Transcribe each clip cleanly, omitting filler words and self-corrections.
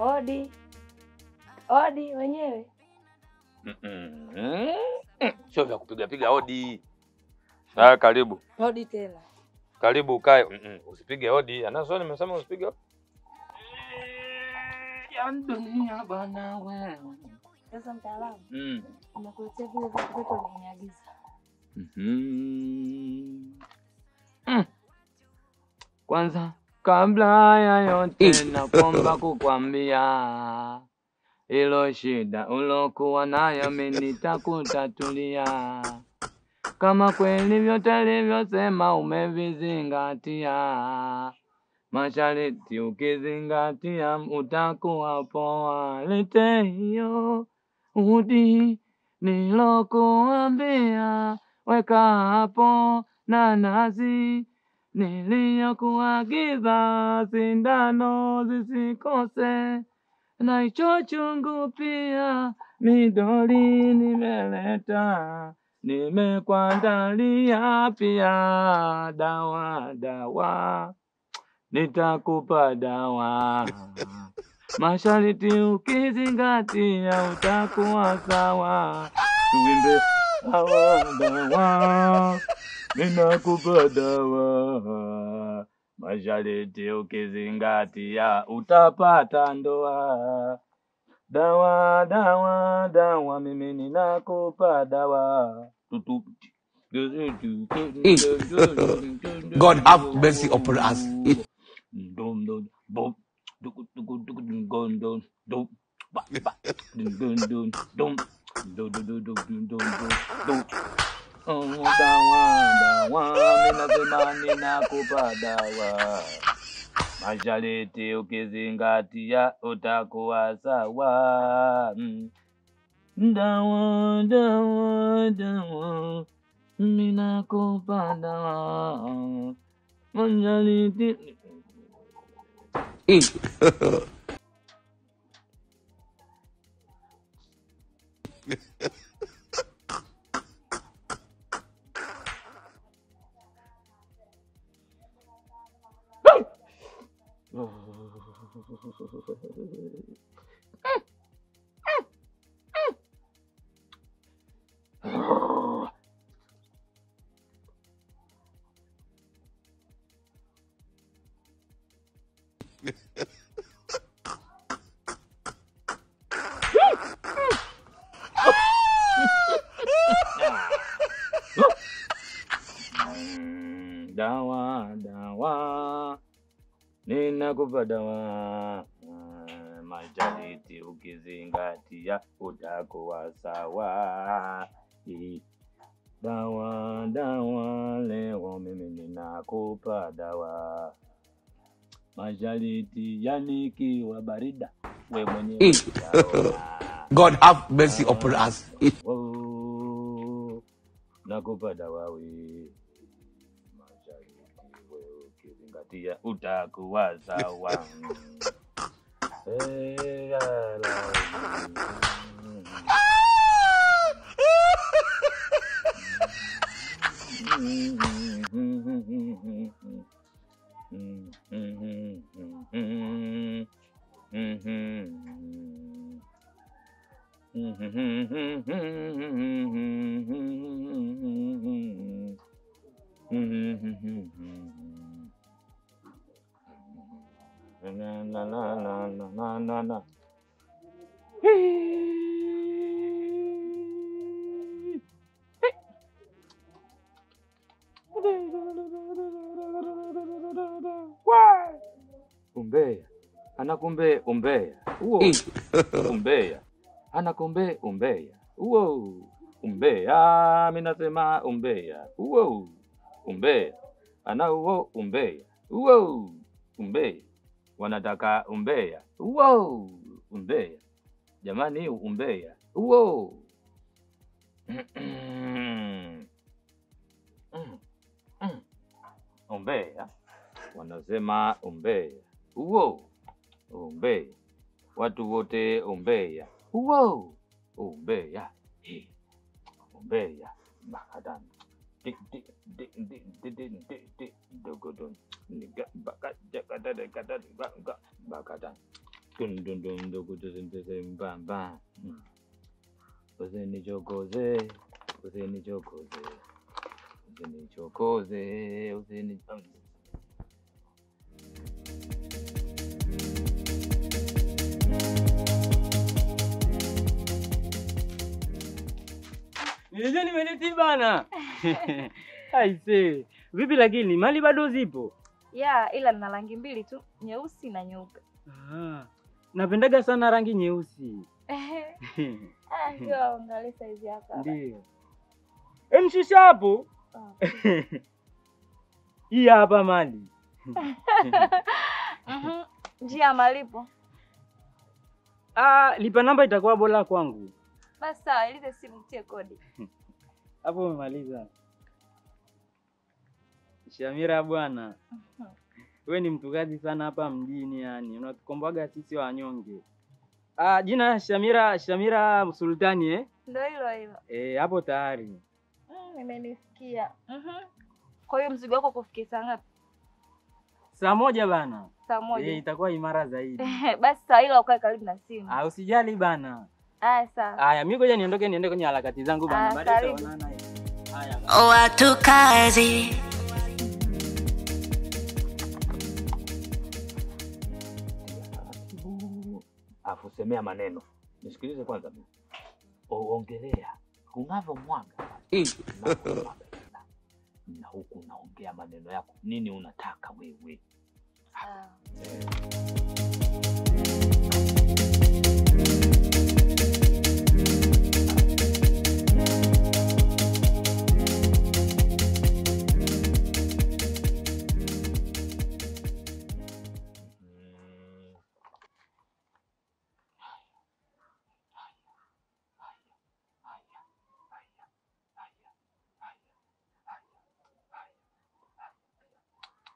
Odi. Odi wenyewe. Sio vya kupiga odi. Haya, karibu. Odi tena. Karibu ukae. Usipige odi. Anaso nimesema usipige odi. Ya dunia bana wewe. Sasa mtaalamu. Umekuletea vile vitu vyote uliniagiza. Kwanza kabla ya yote naomba kukwambia ilo shida ulokuwa nayo mimi nitakutatulia. Kama kweli vyote nilivyosema umevizingatia, masharti ukizingatia utakuwa poa. Lete hiyo udi nilokuambia, weka hapo nanasi niliyokuagiza, sindano zisikose na hicho chungu pia, midoli nimeleta, nimekuandalia pia dawa, nitakupa dawa. Masharti ukizingatia utakuwa sawa. Tuimbe dawa, ninakupa dawa. Masharti ukizingatia utapata ndoa. Dawa, mimi ninakupa dawa. God have mercy upon us. Dawa, mimi nasema ninakupa dawa. Masharti ukizingatia utakuwa sawa. Dawa, mimi nakupa dawa. Masharti dawa, ninakupa dawa. Masharti ukizingatia utakuwa sawa. Dawa, leo mimi ninakupa dawa. Masharti yanikiwa barida, we mwenyewe utaona. God have mercy upon us. Nakupa dawa we. Masharti we ukizingatia utakuwa sawa. Na. Umbea, anakumbe umbea. Uo. Umbea. Anakumbe umbea. Uo. Umbea, mimi nasema umbea. Uo. Umbea. Ana uo umbea. Uo. Umbea. Wanataka umbea. Uo. Umbea. Jamani umbea. Uo. Umbea. Wanasema umbea. Uo. Umbea. Watu wote umbea. Uo. Umbea. Umbea. Bakadan. Dogodon. Bakadan. Kundundu kutuzembeze mbamba. Usinichokoze. Usinichokoze. Usinichokoze. Usinichokoze. Nilije nimeleti bana. Aise, vipi lakini mali bado zipo? Ya, ila nina rangi mbili tu, nyeusi na nyeupe. Napendaga sana rangi nyeusi. Ndio angalia size hapa. Ndio. Mshusha hapo. Hii hapa mali. Njia malipo. Lipa namba itakuwa bora kwangu. Basi sawa, ile simu tie kodi. Hapo umemaliza. Shamira bwana. Wewe ni mtu kazi sana hapa mjini yani. Unatukombaga sisi wanyonge. Jina Shamira Sultani eh? Ndio hilo. Hapo tayari. Nimenisikia. Kwa hiyo mzigo wako kufikia saa ngapi? Saa moja bana. Saa moja. Itakuwa imara zaidi. Basi saa hilo ukae karibu na simu. Usijali bana. Sawa. Haya, mimi ngoja niende kwenye harakati zangu bana. Baadaye tutaonana. Haya. Watu kazi. Afu semea maneno. Nisikilize kwanza mimi. Ongelea. Unavyo mwaga. Na huku naongea maneno yako. Nini unataka wewe?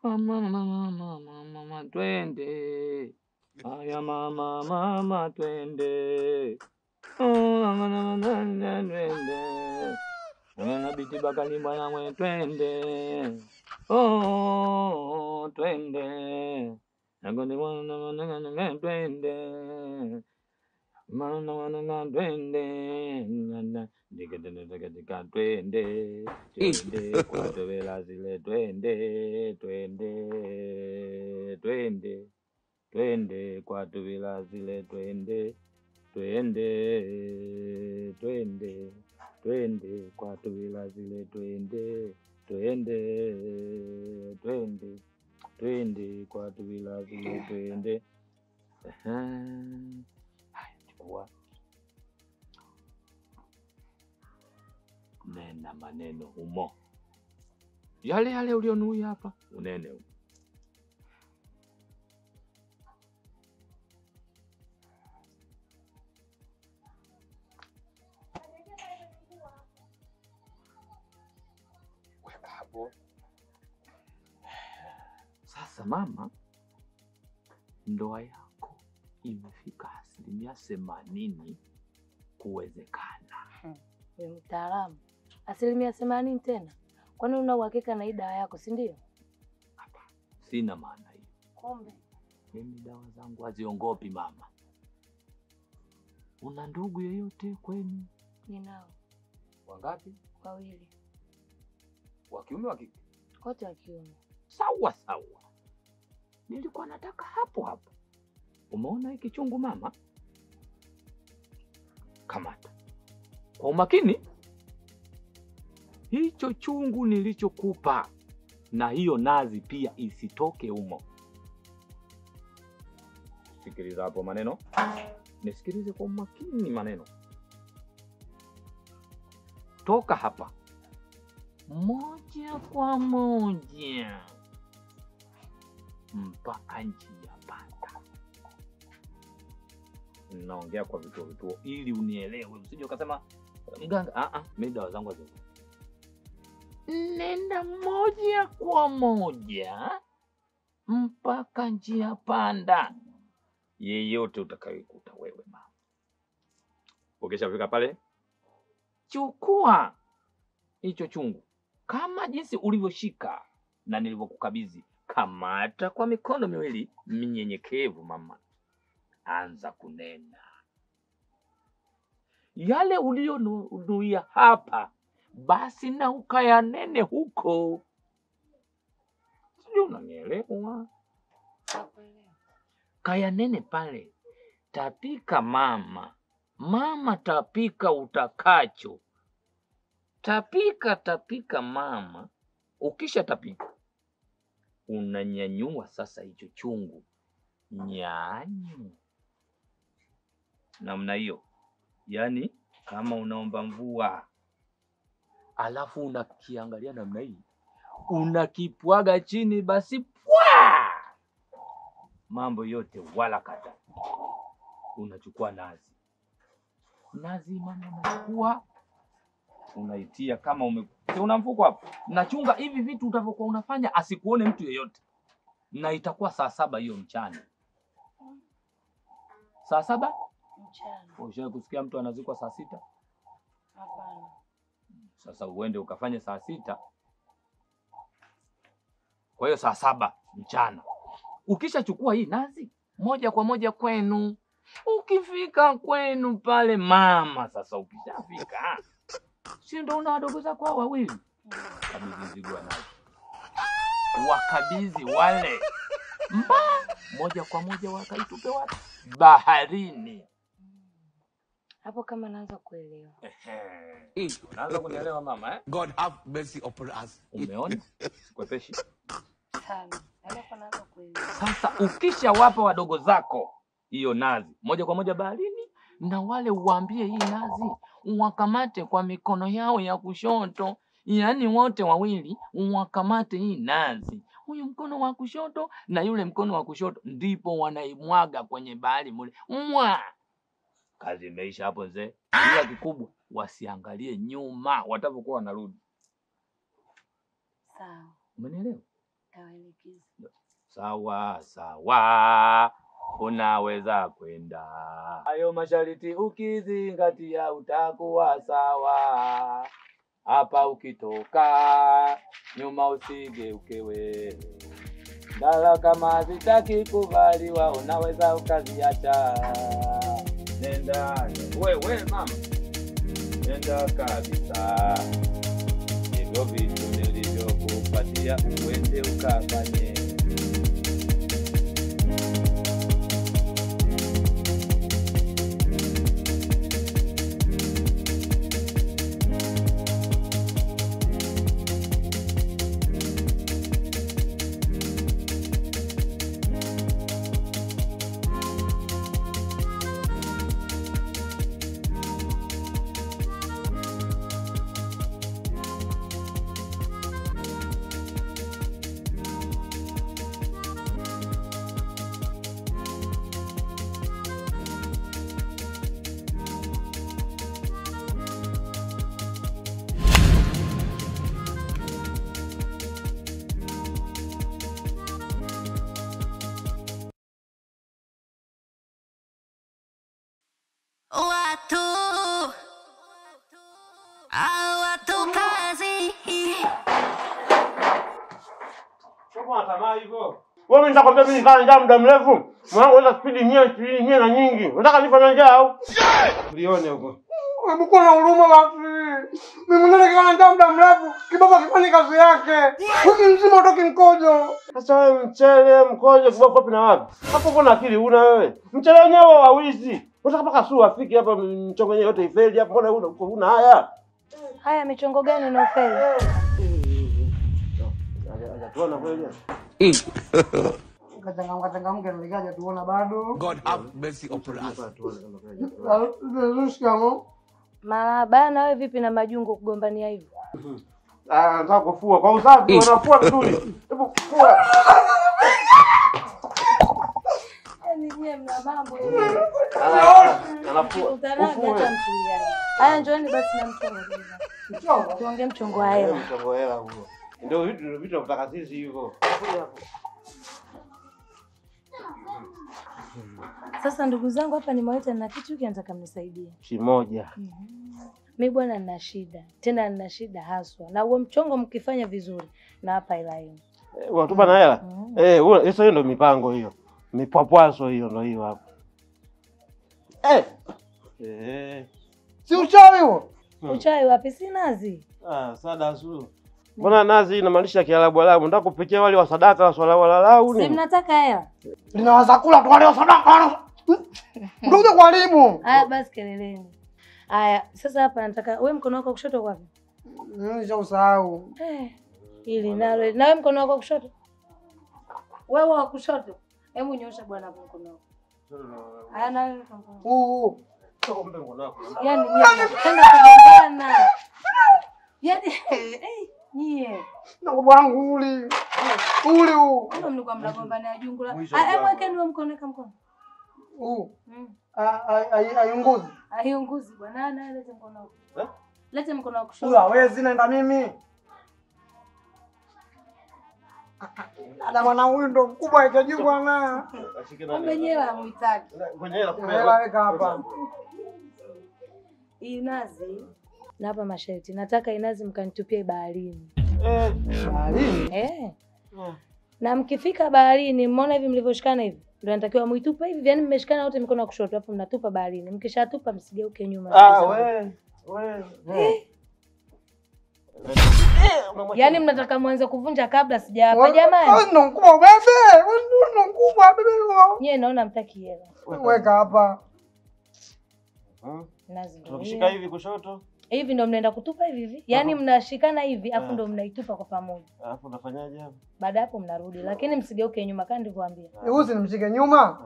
Mama twende. Aya mama twende. Twende. Na biti bakali bwana mwe twende. Twende. Nagonde wana twende. Mana twende. Dika twende. Twende kwa tevela zile twende. Twende kwa tevela zile twende. Twende kwa tevela zile twende. Twende kwa tevela zile twende. Haya, chukua. Nena maneno humo. Yale ulionuia hapa. Unene humo. Weka hapo. Sasa mama, ndoa yako imefika 80% kuwezekana. Wewe mtaalamu. 80% tena. Kwani una uhakika na hii dawa yako, si ndio? Hapana. Sina maana hiyo. Kumbe Mimi dawa zangu haziongopi mama. Una ndugu yeyote kwenu? ninao Wangapi? 2. Wa kiume wa kike? Wote wa kiume. Sawa. Nilikuwa nataka hapo. Umeona hiki chungu mama? Kamata. Kwa umakini. Hicho chungu nilichokupa na hiyo nazi pia isitoke humo. Sikiliza hapo maneno. Nisikilize kwa umakini maneno. Toka hapa. Moja kwa moja. Mpaka njia panda. Naongea kwa vituo ili unielewe. Usije ukasema mganga, mimi dawa zangu hazipo. Nenda moja kwa moja mpaka njia panda. Yeyote utakayokuta wewe mama. Ukishafika pale, chukua hicho chungu kama jinsi ulivyoshika na nilivyokukabidhi. Kamata kwa mikono miwili minyenyekevu mama. anza kunena. Yale ulionuia hapa, basi na ukayanene huko. Sio, unanielewa? Kayanene pale. Tapika mama. Mama tapika utakacho. Tapika mama. Ukisha tapika, unanyanyua sasa hicho chungu. Nyanyu. Namna hiyo. Yaani kama unaomba mvua. Alafu unakiangalia namna hii. Unakipwaga chini basi pwa! Mambo yote wala kata. Unachukua nazi. Nazi mama unachukua. Unaitia kama una mfuko hapo. Nachunga hivi vitu utavyokuwa unafanya asikuone mtu yeyote. Na itakuwa saa 7 hiyo mchana. Saa 7 mchana. Ushawahi kusikia mtu anazikwa saa 6? Hapana. Sasa uende ukafanye saa 6. Kwa hiyo saa 7 mchana. Ukishachukua hii nazi, moja kwa moja kwenu. Ukifika kwenu pale mama, sasa ukishafika, si ndio una wadogo zako hao wawili? Kabidhi mzigo wa nazi. Wakabidhi wale. Moja kwa moja wakaitupe wapi? Baharini. Hapo kama naanza kuelewa. Unaanza kunielewa mama, eh? God have mercy upon us. Umeona? Sikwepeshi. Sana. Hapo naanza kuelewa. Sasa ukishawapa wadogo zako hiyo nazi, moja kwa moja baharini, na wale uwaambie hii nazi uwakamate kwa mikono yao ya kushoto. Yaani wote wawili uwakamate hii nazi. Huyu mkono wa kushoto na yule mkono wa kushoto, ndipo wanaimwaga kwenye bahari mule. Kazi imeisha hapo mzee. Ila kikubwa wasiangalie nyuma watakapokuwa wanarudi. Sawa. Umenielewa? Kawaelekeza. Sawa. Unaweza kwenda. Hayo masharti ukizingatia utakuwa sawa. Hapa ukitoka nyuma usigeuke wewe. Ndala kama zitaki kubaliwa unaweza ukaziacha. Nenda wewe mama. Nenda kabisa. Hivyo vitu nilivyokupatia uende ukafanye. Watu kazi. Kwa tamaa hivyo. Wewe nitakwambia mimi nikaa njaa muda mrefu. Mwanangu ana speed 120 na nyingi. Unataka nife njaa au? Ulione huko. Hebu kuna huruma basi. Mimi mwenyewe nikaa njaa muda mrefu. Kibaba kifanye kazi yake. Wiki nzima utoki mkojo. Sasa wewe mchele, mkojo, kibaba wapi na wapi? Hapo kuna akili una wewe. Mchele wenyewe wawizi. Unataka mpaka suu afiki hapa mchongo wenyewe yote ifeli hapo. Mbona una haya? Haya michongo gani unaofeli? Tuona kweli. Katangamke niligaja tuona bado. God have mercy upon us. Marahaba, na wewe vipi na majungu kugombania hivyo? Nataka kufua kwa usafi, wanafua vizuri. Hebu fua. Yaani nyie mna mambo hivi. Anafua. Haya njooni basi na mchongo. Mchongo. Tuongee mchongo wa hela. Mchongo hela huo. Ndio vitu tunataka sisi hivyo. Sasa ndugu zangu hapa nimewaita na kitu kianza kumnisaidia. Kimoja. Mimi bwana nina shida. Tena nina shida haswa. Na huo mchongo mkifanya vizuri na hapa ila yenu. Unatupa na hela? Hiyo ndio mipango hiyo. Mipapwaso hiyo ndio hiyo hapo. Si uchawi huo? Uchawi wapi? Si nazi. Sada su. Mbona nazi inamaanisha Kiarabu Arabu? Nataka kupikia wali wa sadaka wa swala walalau Si ni. mnataka hela? Linawaza kula tu wale sadaka. Ndio kuharibu. Haya basi keleleni. Haya, sasa hapa nataka wewe mkono wako kushoto wapi? Nishausahau. Ili nalo. Na wewe mkono wako kushoto? Wewe wa kushoto. Hebu nyosha bwana hapo mkono wako. Haya na wewe mkono. Yaani tenda kugombana. Yaani nyie. Na wangu uli huu. Mbona mlikuwa mnagombana jungula? Hebu wekeni wewe mkono weka mkono. Ayunguzi. Ayunguzi bwana na lete mkono wako. Lete mkono wako kushoto. Huyo hawezi naenda mimi. Ada bwana huyu ndo mkubwa hajajui bwana. Kumbe nyela hamuitaki. Hela weka hapa. Inazi na hapa masharti. Nataka inazi mkanitupie baharini. Baharini? Na mkifika baharini mmeona hivi mlivyoshikana hivi. Ndio natakiwa muitupe hivi, yaani mmeshikana wote mikono ya kushoto hapo mnatupa baharini. Mkishatupa msigeuke nyuma. Yaani mnataka mwanze kuvunja kabla sijawapa jamani. Wewe ndo mkubwa bebe. Wewe ndo mkubwa bebe. Nyie naona mtaki hela. Weka hapa. Tunashika hivi kushoto. Hivi ndo mnaenda kutupa hivi hivi. Yaani mnashikana hivi afu ndo mnaitupa kwa pamoja. Alafu unafanyaje hapo? Baada hapo mnarudi, lakini msigeuke nyuma kama nilivyowaambia. Usi nimshike nyuma.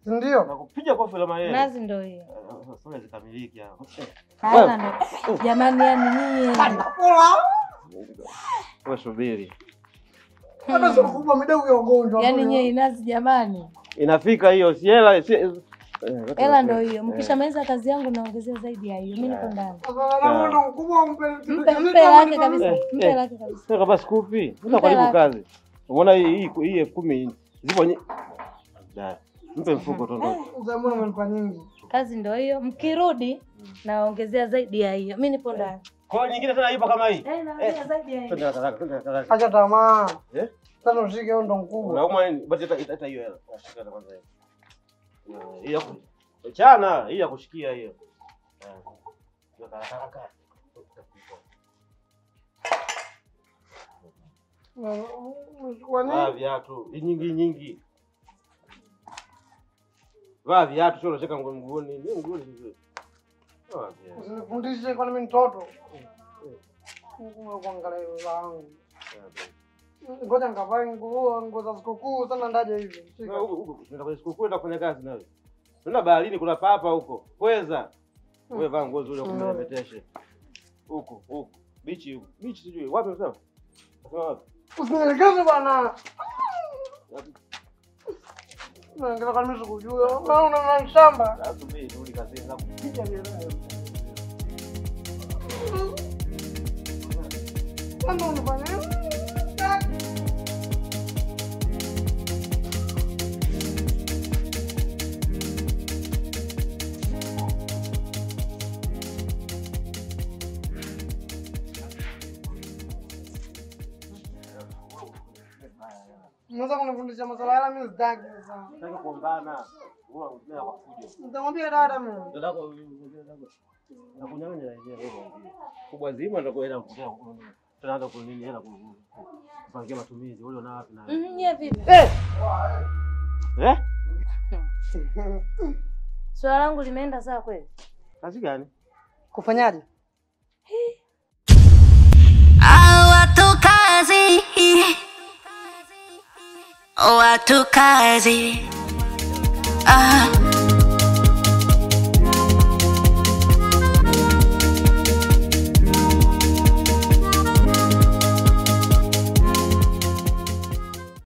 Si ndio? Nakupiga kofi la mayai. Nazi ndio hiyo. Sasa zikamiliki hapo. Haya ndo. Jamani yani nyie. Wewe subiri. Hata sio kubwa midogo ya ugonjwa. Yaani nyie inazi jamani. Inafika hiyo, si hela Hela ndio hiyo. Mkishamaliza kazi yangu naongezea zaidi ya hiyo. Mimi niko ndani. Sasa ndo mkubwa Mpe lake kabisa. Mpe lake kabisa. Sasa basi kupi. Sasa karibu kazi. Umeona hii 10,000 zipo mpe mfuko tondoka. Uzamuni umenipa nyingi. Kazi ndio hiyo. Mkirudi naongezea zaidi ya hiyo. Mimi nipo ndani. Kwa nyingine tena ipo kama hii. Naongezea zaidi ya hiyo. Twende. Acha tamaa. Sasa ushike ndo mkubwa. Unauma nini? Basi hata hiyo hela. Shika na kwanza hiyo. Hii ya kuchana, hii ya kushikia hiyo. Vaa viatu, nyingi. Vaa viatu, sio unashika mguuni. Ni mguuni vizuri. Usinifundishe kwani mimi mtoto. Kuangalia hilo langu. Ngoja nikavae nguo za sikukuu sana ndaje hivi. Nenda kwenye sikukuu nenda kufanya kazi nawe. Nenda baharini kuna papa huko. Pweza. Wewe vaa nguo nzuri ukumepeteshe. Huko. Bichi sijui. Wapi unasema? Unasema wapi? Usinielekeze bwana. Naangalia kama mimi sikujua. Unaona shamba. Sasa mimi rudi kazini na kupiga leo. Kama unafanya Mwanza kunifundisha masuala haya mimi sitaki sasa. Nataka kuongana. Wewe unataka kufuja. Nitamwambia dada mimi. Nataka nakunyang'anya yeye. Kubwa zima ndio kwenda kukutia. Tunaanza kunini hela kupangia matumizi. Wewe una wapi na wewe? Nyie vipi? Eh? Swala langu limeenda sawa kweli? Kazi gani? Kufanyaje? Watu kazi. Watu kazi.